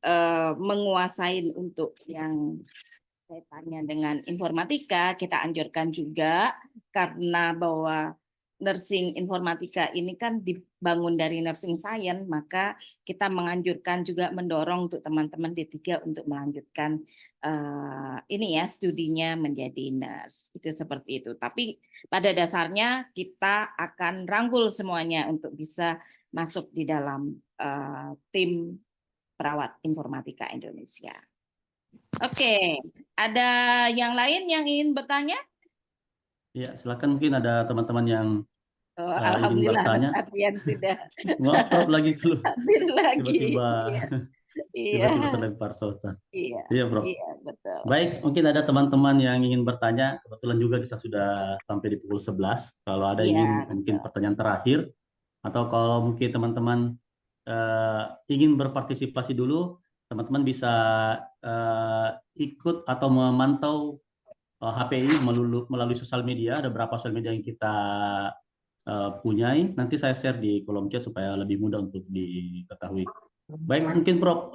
menguasai untuk yang kaitannya dengan informatika, kita anjurkan juga karena bahwa nursing informatika ini kan dibangun dari nursing science, maka kita menganjurkan juga mendorong untuk teman-teman D3 untuk melanjutkan ini ya studinya menjadi nurse. Itu seperti itu. Tapi pada dasarnya kita akan rangkul semuanya untuk bisa masuk di dalam tim perawat informatika Indonesia. Oke, ada yang lain yang ingin bertanya? Ya, silakan, mungkin ada teman-teman yang Alhamdulillah ingin bertanya. Mas Adrian sudah Ngoprol lagi dulu. hadir lagi. Tiba-tiba terlempar sultan. Iya, Prof. Iya, betul. Baik, mungkin ada teman-teman yang ingin bertanya. Kebetulan juga kita sudah sampai di pukul 11. Kalau ada mungkin pertanyaan terakhir, atau kalau mungkin teman-teman ingin berpartisipasi dulu, teman-teman bisa ikut atau memantau HPI melalui sosial media. Ada beberapa sosial media yang kita punyai. Nanti saya share di kolom chat supaya lebih mudah untuk diketahui. Baik, mungkin Prof,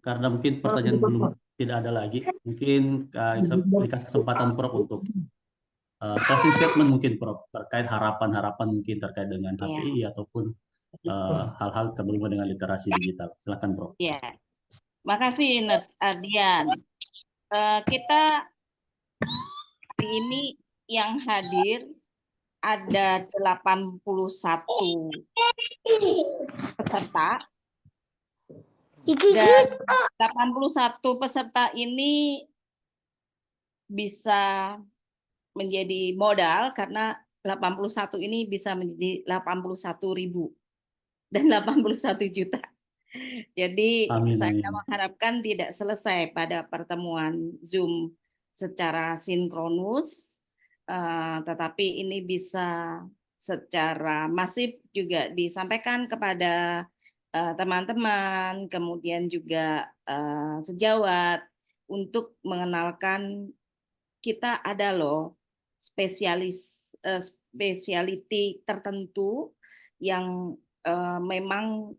karena mungkin pertanyaan belum tidak ada lagi, mungkin dikasih kesempatan Prof untuk closing statement mungkin Prof terkait harapan-harapan mungkin terkait dengan Ya, HPI ataupun hal-hal terhubung dengan literasi digital. Silakan Prof. ya. Makasih Nurse Ardian. Kita hari ini yang hadir ada 81 peserta, dan 81 peserta ini bisa menjadi modal karena 81 ini bisa menjadi 81.000 dan 81 juta. Jadi Amin, saya amin. mengharapkan tidak selesai pada pertemuan Zoom secara sinkronus, tetapi ini bisa secara masif juga disampaikan kepada teman-teman, kemudian juga sejawat untuk mengenalkan kita ada loh speciality tertentu yang memang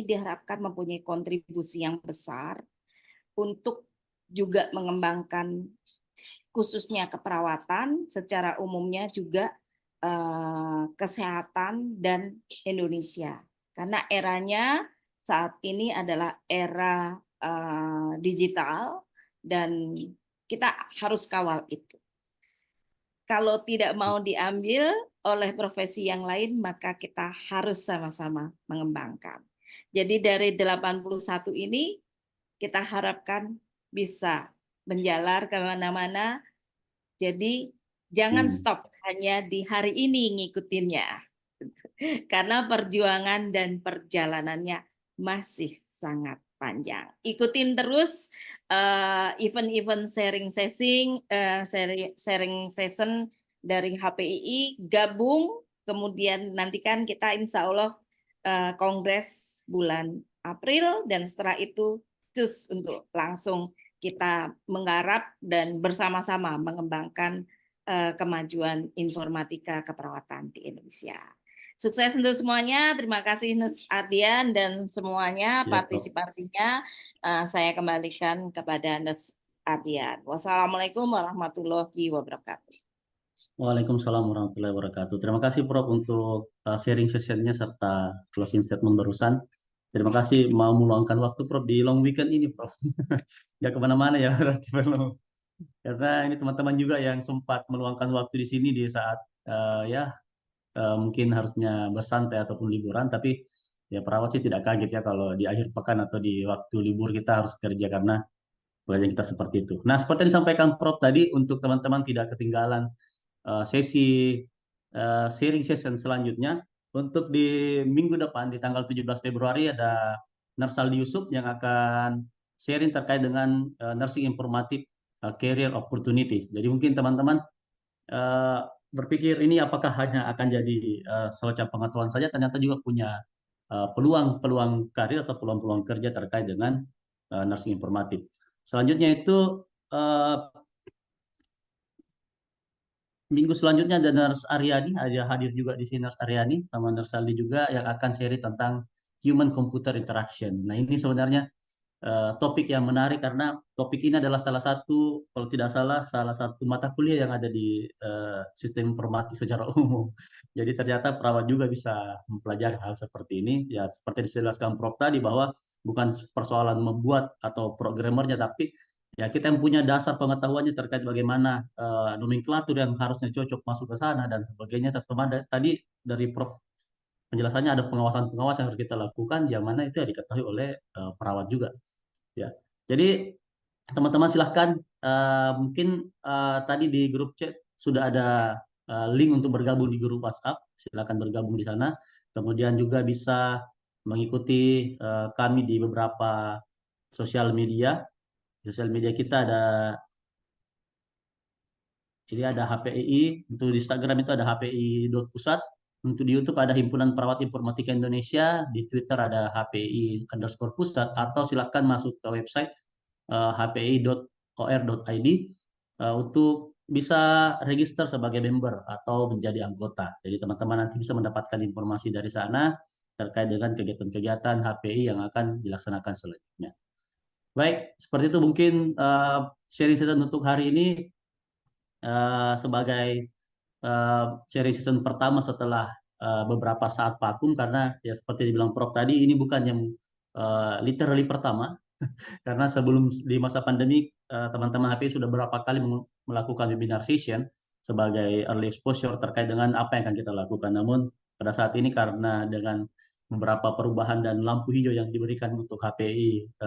diharapkan mempunyai kontribusi yang besar untuk juga mengembangkan khususnya keperawatan, secara umumnya juga kesehatan dan Indonesia. Karena eranya saat ini adalah era digital dan kita harus kawal itu. Kalau tidak mau diambil oleh profesi yang lain, maka kita harus sama-sama mengembangkan. Jadi dari 81 ini, kita harapkan bisa menjalar kemana-mana. Jadi jangan stop hanya di hari ini ngikutinnya. Karena perjuangan dan perjalanannya masih sangat panjang. Ikutin terus event-event sharing session dari HPII, gabung, kemudian nantikan kita insya Allah kongres bulan April, dan setelah itu cus untuk langsung kita menggarap dan bersama-sama mengembangkan kemajuan informatika keperawatan di Indonesia. Sukses untuk semuanya. Terima kasih Nus Ardian dan semuanya partisipasinya. Saya kembalikan kepada Nus Ardian. Wassalamualaikum warahmatullahi wabarakatuh. Waalaikumsalam warahmatullahi wabarakatuh. Terima kasih Prof untuk sharing sessionnya serta closing statement barusan. Terima kasih mau meluangkan waktu Prof di long weekend ini Prof. Nggak kemana-mana ya berarti belum. Karena ini teman-teman juga yang sempat meluangkan waktu di sini di saat mungkin harusnya bersantai ataupun liburan, tapi ya perawat sih tidak kaget ya kalau di akhir pekan atau di waktu libur kita harus kerja karena pekerjaan kita seperti itu. Nah, seperti yang disampaikan Prof tadi, untuk teman-teman tidak ketinggalan sesi sharing session selanjutnya, untuk di minggu depan di tanggal 17 Februari ada Nursaldi Yusuf yang akan sharing terkait dengan nursing informatif career opportunities. Jadi mungkin teman-teman berpikir ini apakah hanya akan jadi semacam pengetahuan saja, ternyata juga punya peluang-peluang karir atau peluang-peluang kerja terkait dengan nursing informatif. Selanjutnya itu minggu selanjutnya ada Nurse Aryani, ada hadir juga di sini Nurse Aryani sama Nurse Saldi juga yang akan sharing tentang human computer interaction. Nah, ini sebenarnya topik yang menarik karena topik ini adalah salah satu, kalau tidak salah satu mata kuliah yang ada di sistem informatik secara umum. Jadi ternyata perawat juga bisa mempelajari hal seperti ini. Ya seperti dijelaskan Prof tadi bahwa bukan persoalan membuat atau programmernya, tapi ya kita yang punya dasar pengetahuannya terkait bagaimana nomenklatur yang harusnya cocok masuk ke sana dan sebagainya. Terutama tadi dari Prof penjelasannya ada pengawasan-pengawasan yang harus kita lakukan, yang mana itu ya diketahui oleh perawat juga. Ya, jadi teman-teman silahkan mungkin tadi di grup chat sudah ada link untuk bergabung di grup WhatsApp, silahkan bergabung di sana. Kemudian juga bisa mengikuti kami di beberapa sosial media. Sosial media kita ada, jadi ada HPII, untuk di Instagram itu ada HPI.pusat, untuk di YouTube ada Himpunan Perawat Informatika Indonesia, di Twitter ada HPI_pusat, atau silakan masuk ke website hpi.or.id untuk bisa register sebagai member atau menjadi anggota. Jadi teman-teman nanti bisa mendapatkan informasi dari sana terkait dengan kegiatan-kegiatan HPI yang akan dilaksanakan selanjutnya. Baik, seperti itu mungkin sharing session untuk hari ini. sebagai sharing season pertama setelah beberapa saat vakum, karena ya seperti dibilang Prof tadi, ini bukan yang literally pertama. Karena sebelum di masa pandemi, teman-teman HPI sudah beberapa kali melakukan webinar session sebagai early exposure terkait dengan apa yang akan kita lakukan. Namun pada saat ini karena dengan beberapa perubahan dan lampu hijau yang diberikan untuk HPI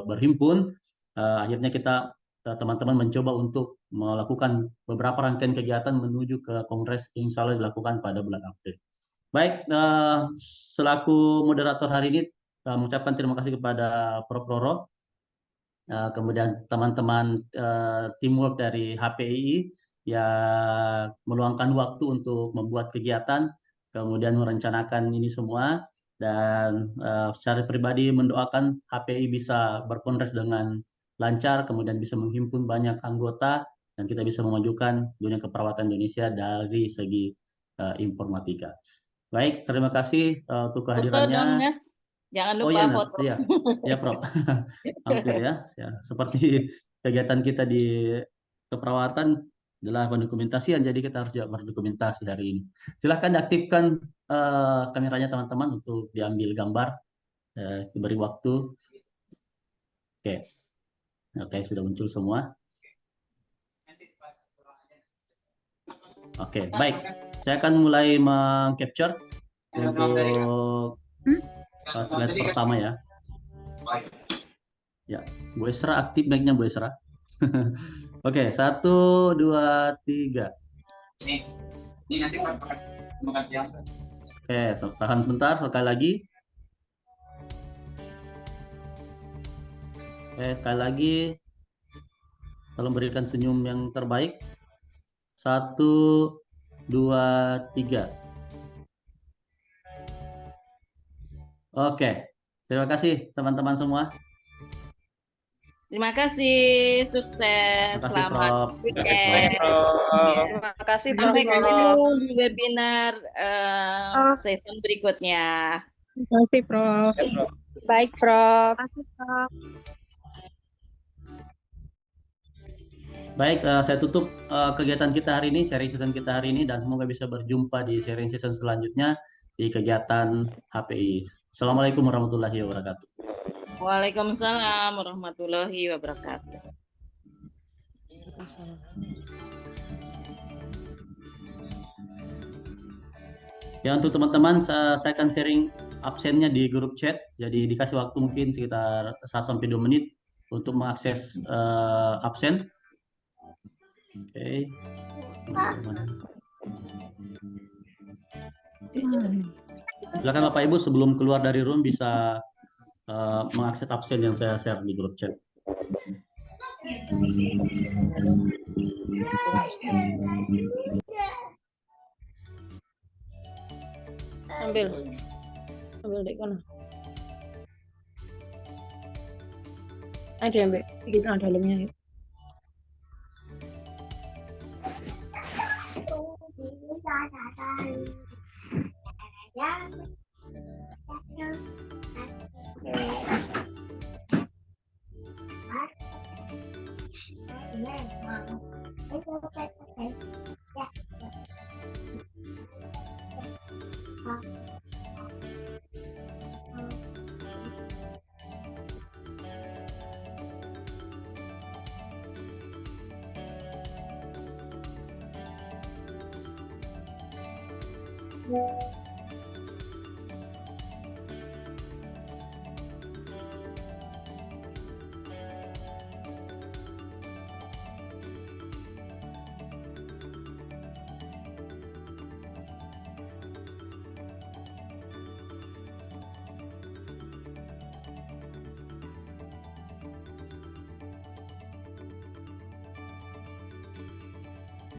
berhimpun, akhirnya kita teman-teman mencoba untuk melakukan beberapa rangkaian kegiatan menuju ke kongres yang insya Allah dilakukan pada bulan April. Baik, selaku moderator hari ini, mengucapkan terima kasih kepada Prof. Roro, kemudian teman-teman teamwork dari HPI yang meluangkan waktu untuk membuat kegiatan, kemudian merencanakan ini semua, dan secara pribadi mendoakan HPI bisa berkongres dengan lancar, kemudian bisa menghimpun banyak anggota, dan kita bisa memajukan dunia keperawatan Indonesia dari segi informatika. Baik, terima kasih untuk Foto dong, kehadirannya. Mas. Jangan Oh lupa iya, foto. iya, Prof. Hampir ya. Seperti kegiatan kita di keperawatan adalah pendokumentasian, jadi kita harus juga berdokumentasi hari ini. Silahkan aktifkan kameranya teman-teman untuk diambil gambar, diberi waktu. Oke, sudah muncul semua. Oke, baik. Saya akan mulai meng-capture untuk slide pertama ya. Ya, Bu Esra aktif mic-nya, Bu Esra. Oke, 1, 2, 3. Ini nanti makan siang. Oke, tahan sebentar, sekali lagi. Oke, sekali lagi. Tolong berikan senyum yang terbaik. 1, 2, 3. Oke, terima kasih teman-teman semua. Terima kasih, sukses, Terima kasih, selamat Prof. weekend. Terima kasih, Prof. Sampai ketemu di webinar session berikutnya. Terima kasih, Prof. Baik, Prof. Baik, saya tutup kegiatan kita hari ini, sharing season kita hari ini, dan semoga bisa berjumpa di sharing season selanjutnya di kegiatan HPI. Assalamualaikum warahmatullahi wabarakatuh. Waalaikumsalam warahmatullahi wabarakatuh. Ya, untuk teman-teman, saya akan sharing absennya di grup chat, jadi dikasih waktu mungkin sekitar 1-2 menit untuk mengakses absen. Oke. Silakan Bapak Ibu sebelum keluar dari room bisa mengakses absen yang saya share di grup chat. Ambil dek kono. Ada Mbak, kita ada dalamnya. Yeah.